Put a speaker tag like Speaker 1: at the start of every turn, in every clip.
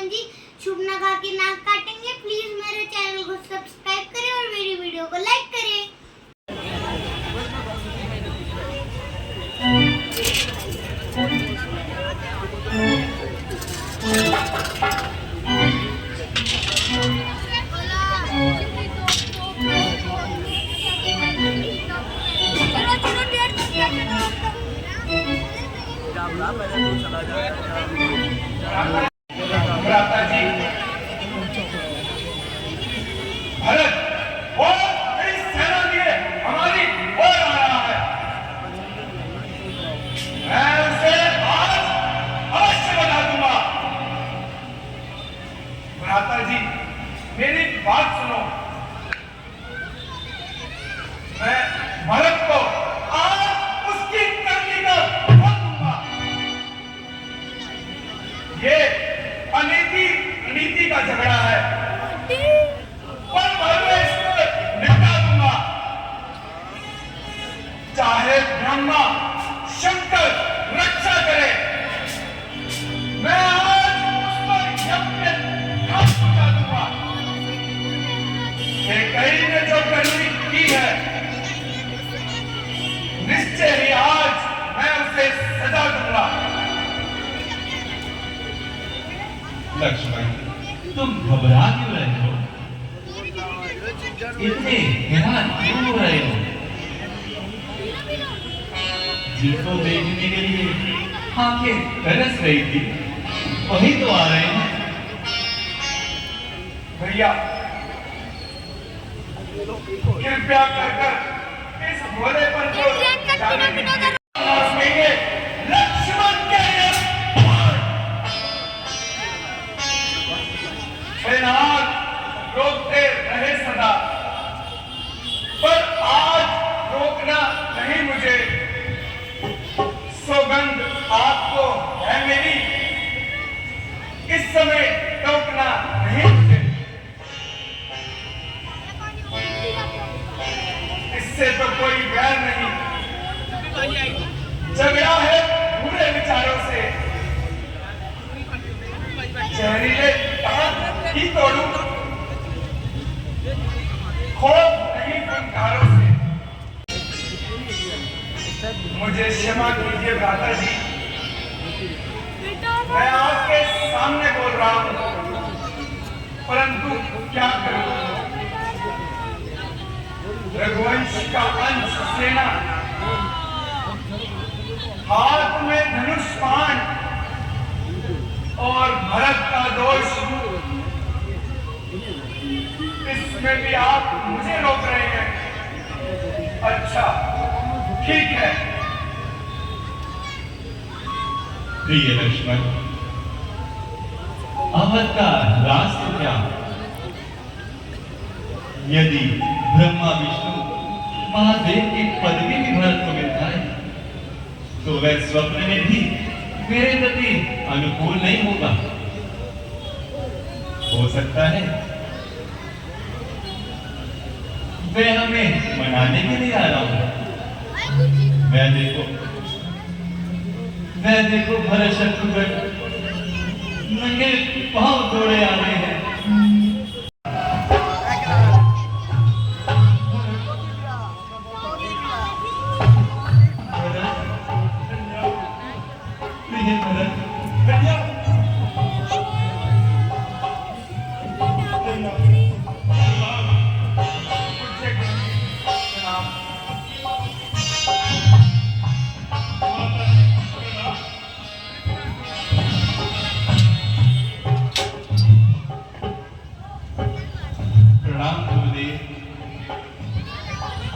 Speaker 1: लक्ष्मण जी शुभ नगा की नाक काटेंगे। प्लीज मेरे चैनल को सब्सक्राइब करें और मेरी वीडियो को लाइक करें।
Speaker 2: भ्राता जी, भरत वो बड़ी सेना लिए हमारी ओर आ रहा है। मैं उसे आज अवश्य बता दूंगा। भ्राता जी, मेरी बात सुनो। मैं भरत को आज उसकी करनी का फल दूंगा। ये नीति का झगड़ा है, पर मैं इसको निपटा दूंगा। चाहे ब्रह्मा शंकर रक्षा करे, मैं आज उस पर यज्ञ घात पहुंचा दूंगा। ये कई ने जो करनी की है, निश्चय ही आज मैं उसे सजा दूंगा।
Speaker 3: लक्ष्मण, तुम घबरा क्यों रहे हो? इतने हैरान क्यों हो रहे हो? जिसको देखने के लिए आंखें तरस रही थी, वही तो आ रहे हैं।
Speaker 2: भैया, कृपया कर इस भोलेपन को जाने दीजिए। लक्ष्मण के रोकते रहे सदा, पर आज रोकना नहीं मुझे। सौगंध आपको है मेरी, इस समय टोकना नहीं मुझे। इससे तो कोई वैर नहीं, झगड़ा है बुरे विचारों से। जहरीले दांत ही तोड़ूं, खोफ नहीं फंकारों से। मुझे क्षमा कीजिए भ्राता जी, मैं आपके सामने बोल रहा हूं, परंतु क्या करूं? रघुवंश का अंश सेना, हाथ में धनुष बाण, और भरत का दोष, इसमें भी आप मुझे रोक रहे हैं। अच्छा, ठीक है।
Speaker 3: प्रिय लक्ष्मण, अवध का रास्ता क्या? यदि ब्रह्मा विष्णु महादेव की पदवी भी भरत को मिल जाए, तो वह स्वप्न में भी मेरे प्रति अनुकूल नहीं होगा। हो सकता है वह हमें मनाने के लिए आ रहा हूं। वह देखो भरत शत्रुघ्न नंगे पांव दौड़े आ रहे हैं।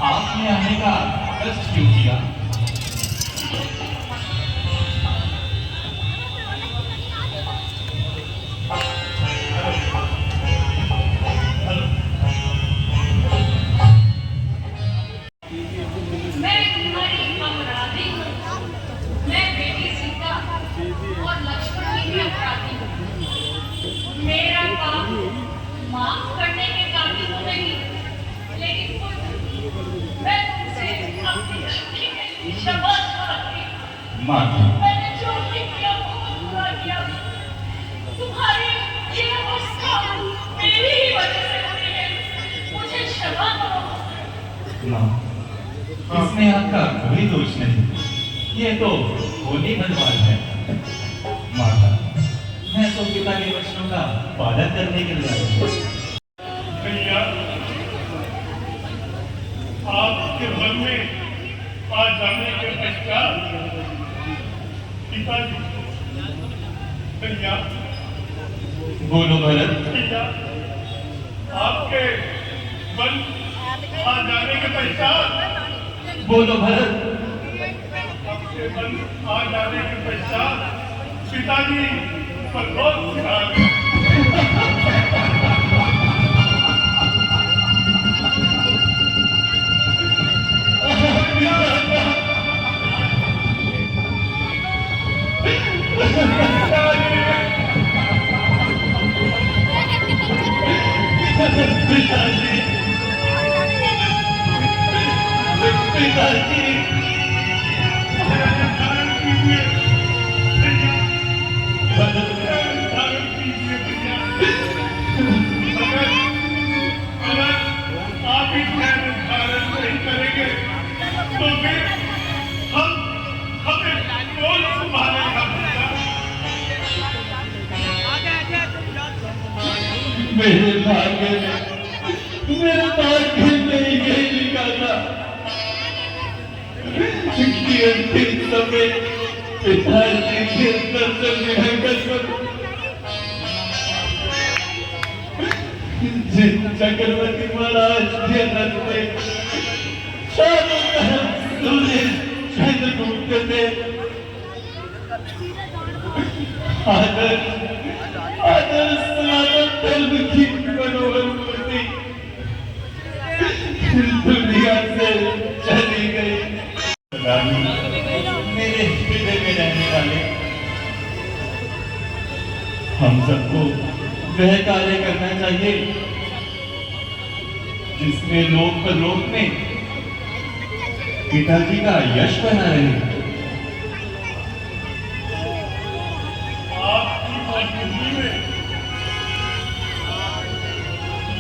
Speaker 3: आपने आने का कष्ट क्यों किया? कुछ नहीं, ये तो होली भगवान है। माता, मैं तो पिता के वचनों का पालन करने के लिए आया हूँ।
Speaker 2: भैया, आपके घर में आ जाने के पश्चात पिताजी, भैया,
Speaker 3: बोलो भरत।
Speaker 2: भैया, आपके वन आ जाने के पश्चात,
Speaker 3: बोलो भरत।
Speaker 2: आपके वन आ जाने के पश्चात पिताजी पर बहुत ध्यान है।
Speaker 3: पिताजी, पिताजी,
Speaker 2: धारण कीजिए भैया, धारण कीजिए भैया। अगर आप ही धारण नहीं करेंगे तो फिर हमें कौन संभालेगा भैया?
Speaker 3: मेरे भाग्य में यही लिखा था कि अंतिम समय पिताजी के दर्शन निरंकर करूं। जिस चक्रवर्ती महाराज के रथ में चारों तरफ सूर्य चंद्र घूमते थे, आदर सनातन धर्म की मनोहर मूर्ति दुनिया से चली गई। रानी, मेरे हृदय में रहने वाले हम सबको वह कार्य करना चाहिए जिसमें लोक परलोक में पिताजी का यश बना रहे।
Speaker 2: आपकी मौजूदगी में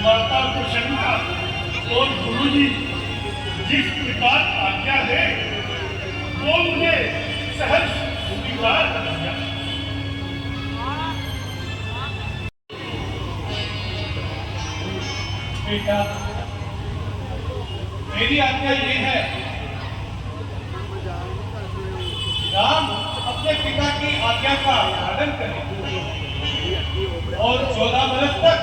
Speaker 2: माता को शंका और गुरुजी जिस प्रकार आज्ञा दे वो मुझे सहज स्वीकार कर दिया। बेटा, मेरी आज्ञा ये है, राम अपने पिता की आज्ञा का पालन करें और 14 बरस तक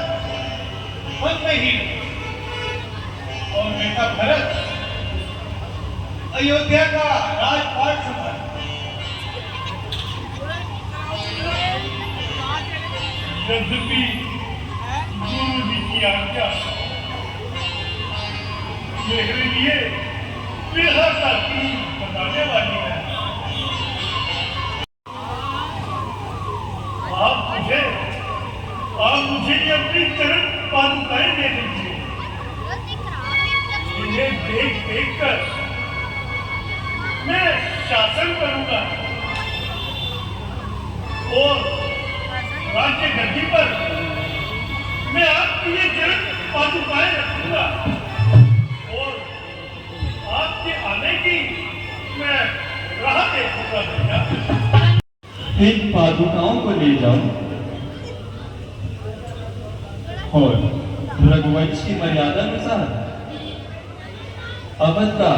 Speaker 2: वन में ही रहे और बेटा भरत अयोध्या का राजपाट संभाले। यद्यपि गुरु जी की आज्ञा मेरे लिए बेहद बताने वाली है। आप मुझे ये अपनी चरण पादुकाएं दे दीजिए। इन्हें देख कर मैं शासन करूंगा और राज्य गद्दी पर मैं आपकी ये चरण पादुकाएं रखूंगा और आपके आने की मैं राह देखूंगा भैया।
Speaker 3: इन पादुकाओं को ले जाओ और रघुवंश की मर्यादा अनुसार अवध का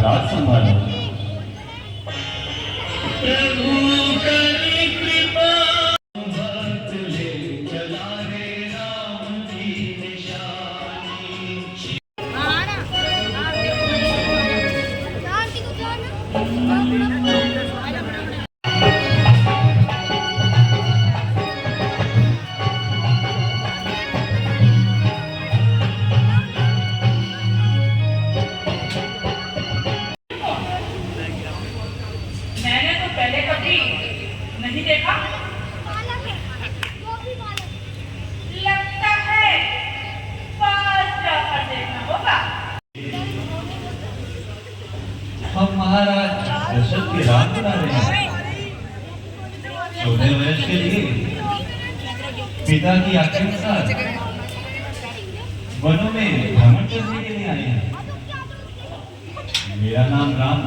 Speaker 3: राज संभालो।
Speaker 4: मैंने तो पहले कभी नहीं देखा। लगता है पास जाकर देखना होगा।
Speaker 3: हम महाराज दशरथ के राम बना रहे हैं। 14 वर्ष के लिए पिता की आज्ञा अनुसार वनों में भ्रमण करने के लिए आए हैं। मेरा नाम राम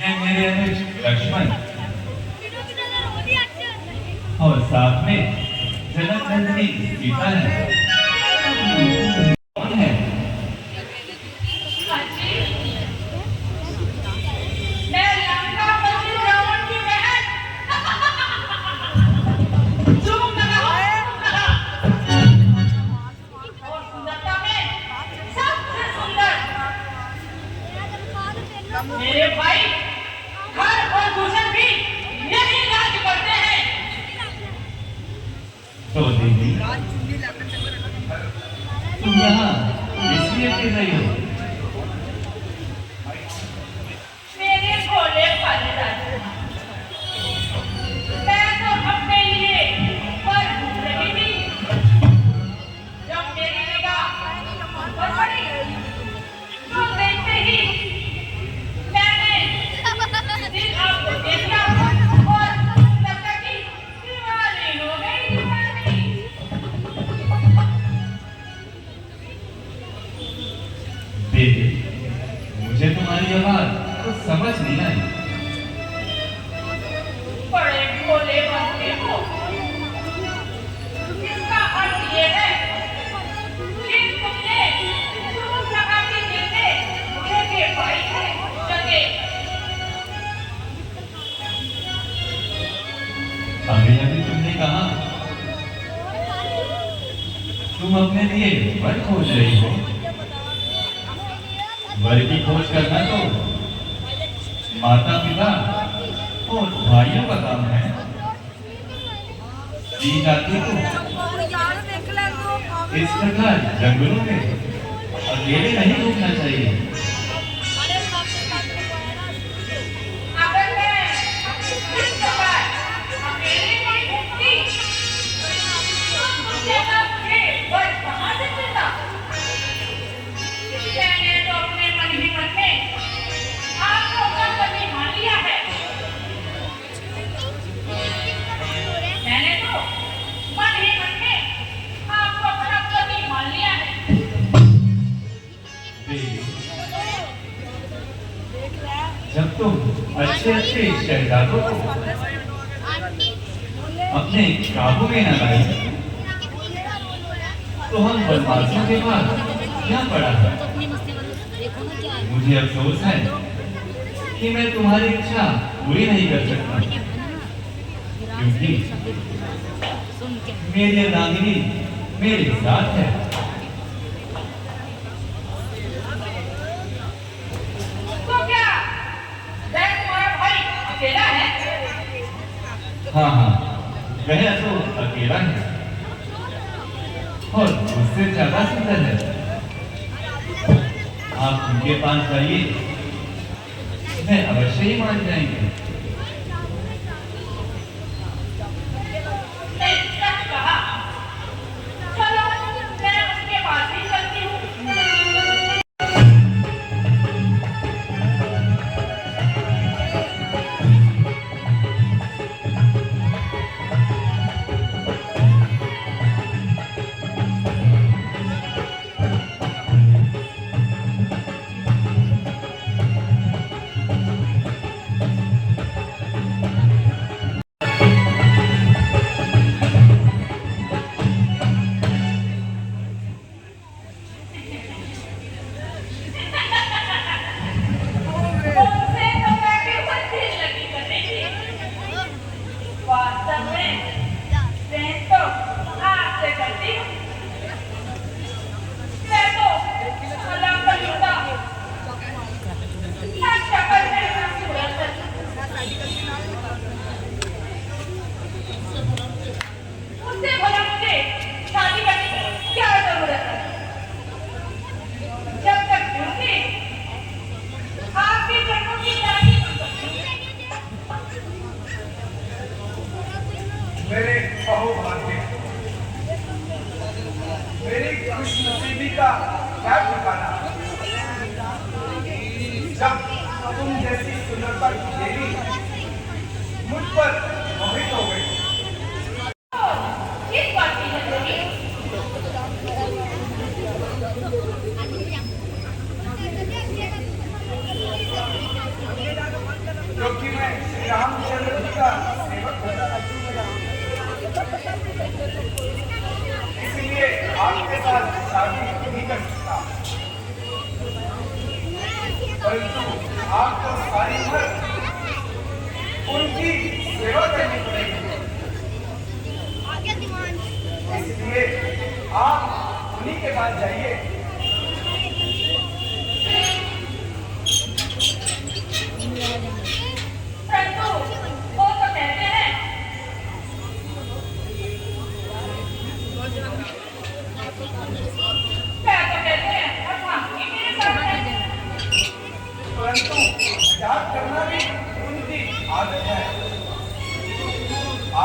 Speaker 3: मैं मेरे अनुज लक्ष्मण और साथ में जनक नंदिनी सीता है। कौन है?
Speaker 4: हाँ जी, मैं लंकापति रावण की बहन। झूम लगा और सुंदरता में सबसे सुंदर मेरे भाई हर और भूषण भी यही राज करते हैं।
Speaker 3: तो दीदी तुम यहाँ इसलिए क्यों रही हो?
Speaker 4: मेरे भोले भाले राजा, मैं तो अपने लिए पर ढूंढ रही थी। जब मेरी निगाह पर पड़ी तो देखते ही मैंने दिल आपको देखा और लगता कि दीवानी हो गई दीवानी।
Speaker 3: दीदी मुझे तुम्हारी आवाज तो समझ नहीं आई।
Speaker 4: बड़े भोले बनते हो, इसका अर्थ ये है कि तुमने तुम लगा के देते जगह पाई है जगह।
Speaker 3: अभी अभी तुमने कहा तुम अपने लिए वर खोज रही हो। वर की खोज करना तो माता पिता और भाइयों का काम है। जी जाती को इस प्रकार जंगलों में अकेले नहीं घूमना चाहिए।
Speaker 4: अगर मैं इस प्रकार अकेले नहीं घूमती तो मुझे मुझे वर कहाँ से मिलता? मैंने तो अपने मन ही मन में आपको अपना पति मान लिया है। मैंने तो मन ही मन में आपको अपना पति मान लिया है।
Speaker 3: देवी, जब तुम अच्छे अच्छे शहजादों को अपने काबू में न लाई तो हम बदमाशों के पास क्या पड़ा है? मुझे अफसोस है कि मैं तुम्हारी इच्छा पूरी नहीं कर सकता, क्योंकि मेरी अर्धांगिनी मेरे साथ है।
Speaker 4: तो क्या वह तुम्हारा भाई अकेला है?
Speaker 3: हाँ हाँ, वह तो अकेला है और उससे ज्यादा सुंदर है। आप उनके पास जाइए, मैं अवश्य ही मान जाएंगे।
Speaker 4: नहीं, सच कहा। चलो मैं उसके पास ही चलती हूँ। उनसे तो मैं भी बच्ची लगी करने की। वास्तव में मैं तो आपसे करती हूँ। मैं तो सलाम पर लूटा। ना शक्ल है ना सूरत। उससे भला मुझे शादी करने की क्या जरूरत है? जब तक झूठी आपके जन्मों की शादी
Speaker 2: मेरे बहुभाग्य, मेरी खुशनसीबी का क्या ठिकाना। जब तुम जैसी सुंदरता की देवी मुझ पर मोहित हो गई।
Speaker 4: किस बात की है देवी?
Speaker 2: श्री रामचंद्र जी का सेवक हूँ, इसलिए आपके साथ शादी नहीं कर सकता, परंतु आपको सारी उम्र उनकी सेवा करनी पड़ेगी। इसलिए आप उन्हीं के पास जाइए।
Speaker 4: परंतु वो तो कहते हैं अच्छा ये मेरे साथ है,
Speaker 2: परंतु मजाक करना भी उनकी आदत है।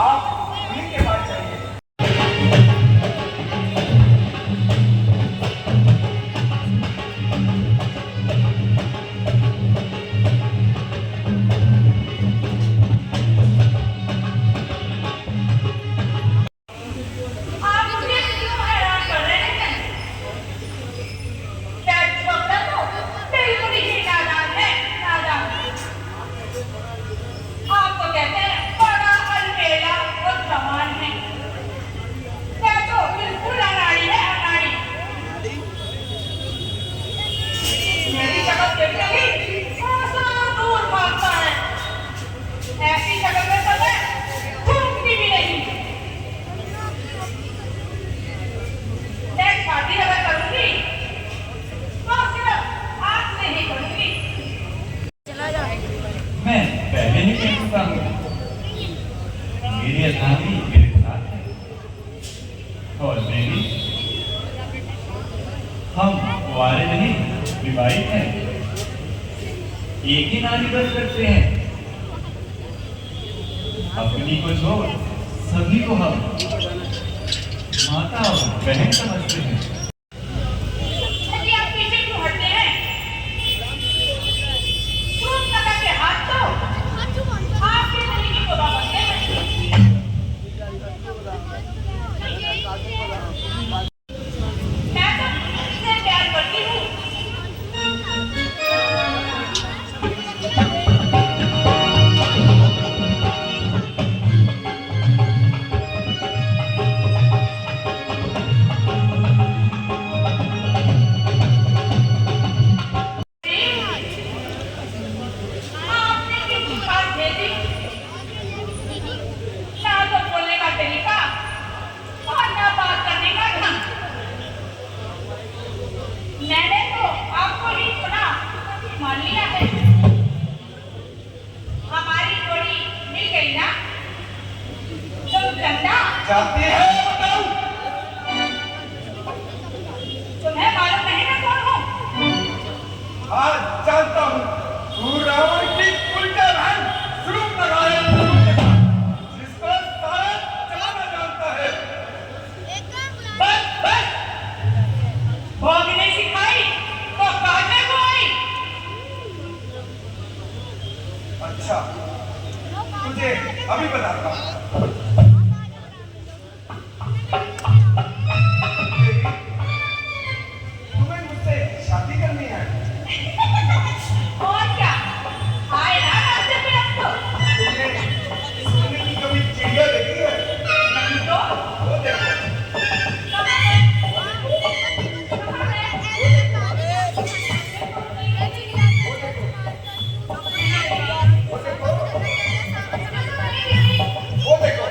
Speaker 2: आप उन्हीं के पास जाइए।
Speaker 4: आप मुझे क्यों हैरान कर रहे हैं? दैट छोकरा तो बिल्कुल ही नादान है, नादान। आप तो कहते हैं बड़ा अलबेला और जवान है, मैं तो बिल्कुल अनाड़ी है, अनाड़ी। मेरी शक्ल देखते ही आसान दूर भागता है, ऐसी शक्ल में तो मैं घूमती भी नहीं। मैं शादी अगर करूंगी तो सिर्फ आपसे ही करूंगी।
Speaker 3: मैं पहले ही कह चुका हूँ, मेरी असामी मेरे साथ है और बेबी हम कुंवारे नहीं विवाहित हैं, एक ही नारी बस करते हैं। अपनी को छोड़ सभी को हम माता और बहन समझते हैं।
Speaker 4: यदि आप पीछे क्यों हटते हैं? सूरज लगा के हाथ तो आपके तरीके को बनते हैं। मैं तो इससे प्यार करती हूँ। आपने किसी बात भेजी, ना तो बोलने का तरीका और ना बात करने का ढंग। मैंने तो आपको ही अपना मान लिया है। हमारी जोड़ी मिल गई ना, तो चंदा
Speaker 2: जाते हैं बताऊं?
Speaker 4: तुम्हें मालूम नहीं मैं कौन हूँ?
Speaker 2: आज जानता हूँ, तू रावण की उल्टा बहन शूर्पणखा है, जिसको सारा जमाना जानता है।
Speaker 4: बस बस भागने सिखाई तो काटने को आई।
Speaker 2: अच्छा, तुझे अभी बताता हूँ। बेबी, तुम्हें मुझसे शादी करनी है?
Speaker 4: और क्या आए ना रास्ते पे अब तो
Speaker 2: तुमने सोने की कभी चिड़िया देखी है?
Speaker 4: नहीं तो
Speaker 2: वो देखो। वो देखो।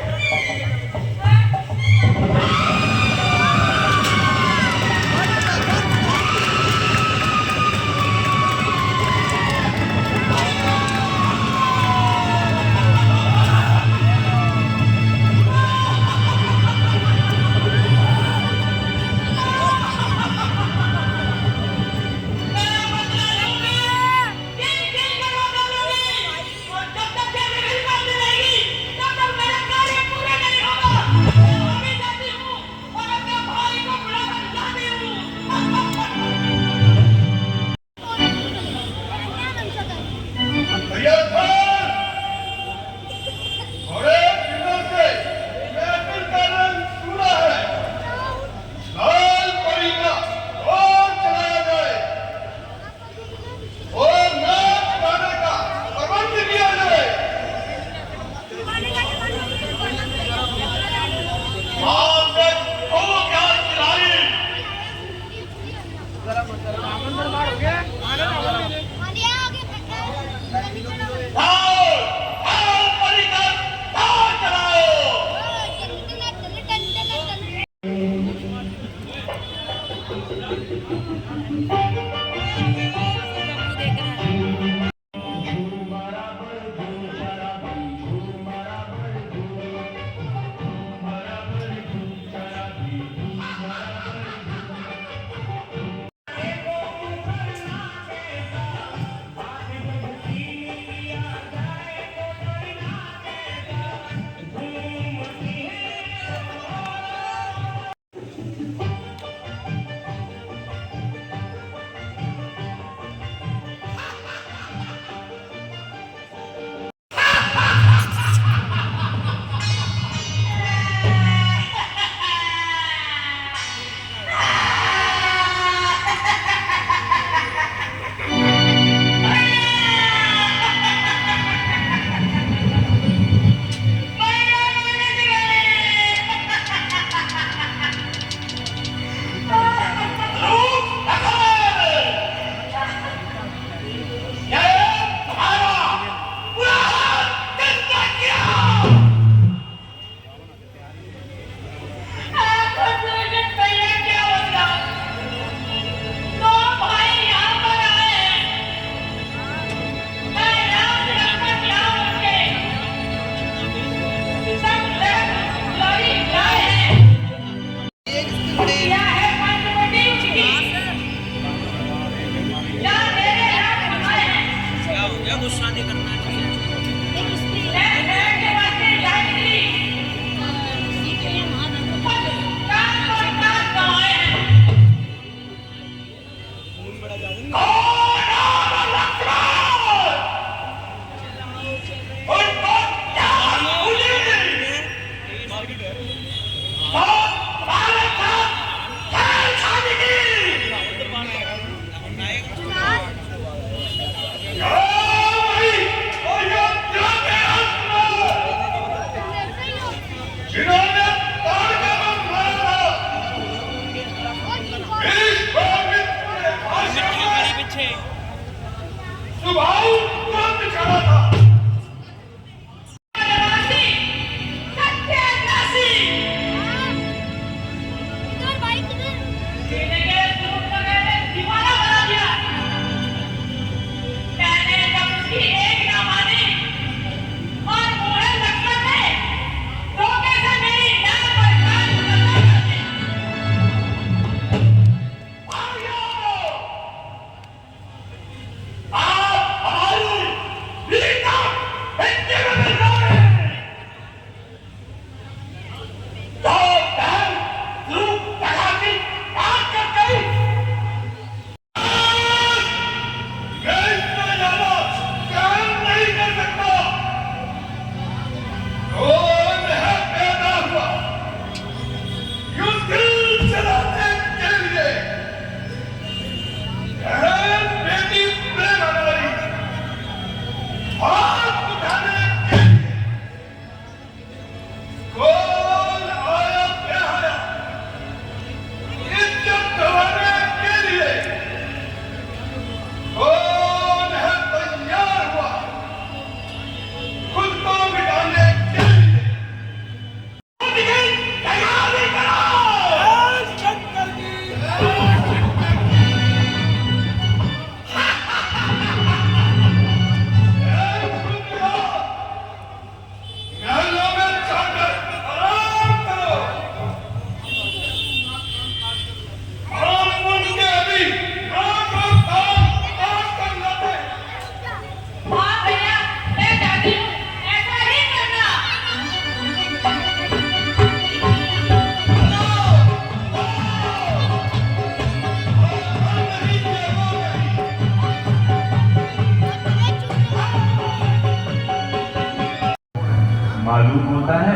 Speaker 3: मालूम होता है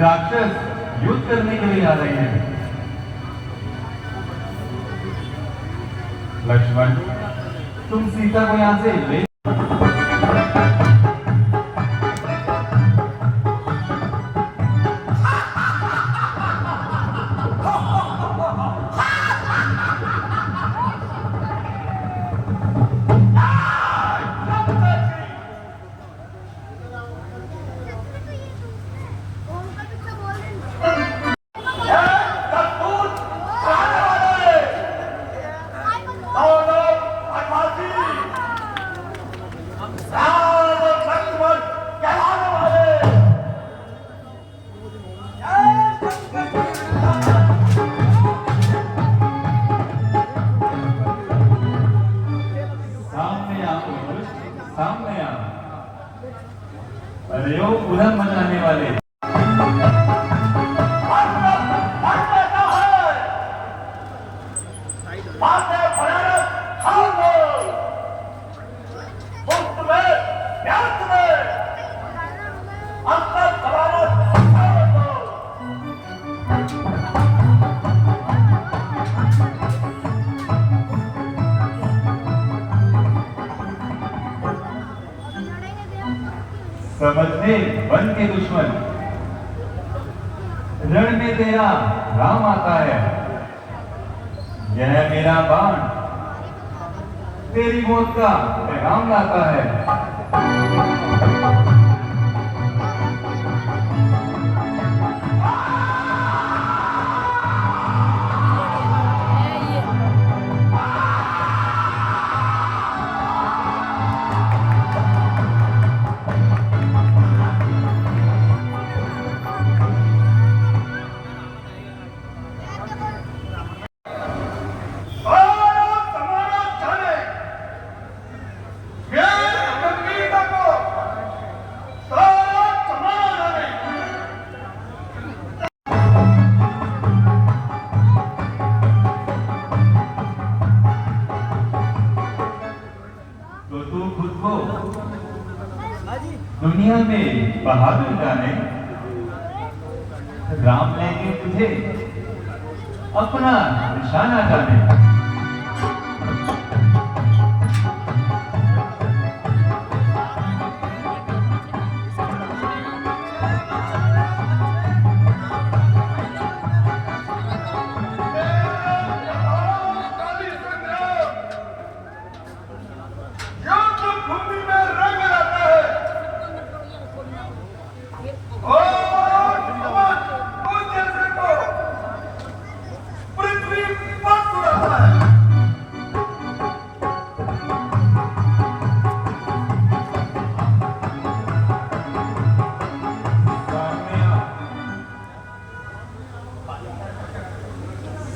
Speaker 3: राक्षस युद्ध करने के लिए आ रहे हैं। लक्ष्मण, तुम सीता को यहां से ले सामने आ। अरे ओ उधर मचाने वाले, समझने वन के दुश्मन, रण में तेरा राम आता है। यह मेरा बाण तेरी मौत का पैगाम लाता है। दुनिया में बहादुर जाने, राम लेके तुझे अपना निशाना जाने।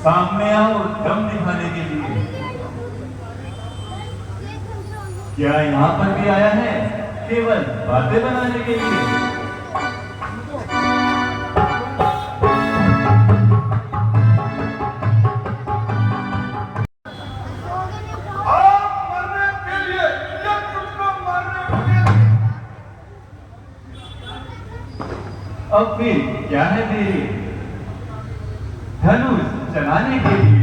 Speaker 3: सामने आओ दम दिखाने के लिए। क्या यहाँ पर भी आया है केवल बातें बनाने के लिए? अब फिर क्या है तेरी? धनुष चलाने के लिए।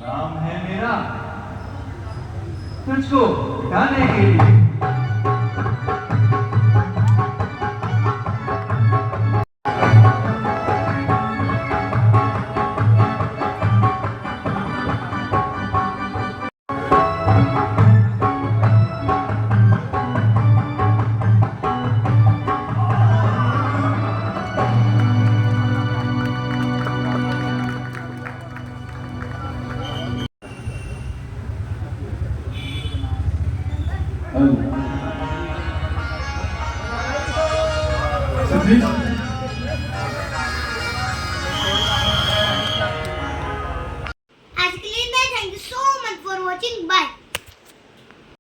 Speaker 3: नाम है मेरा तुझको मिटाने के लिए।
Speaker 5: Sudhir,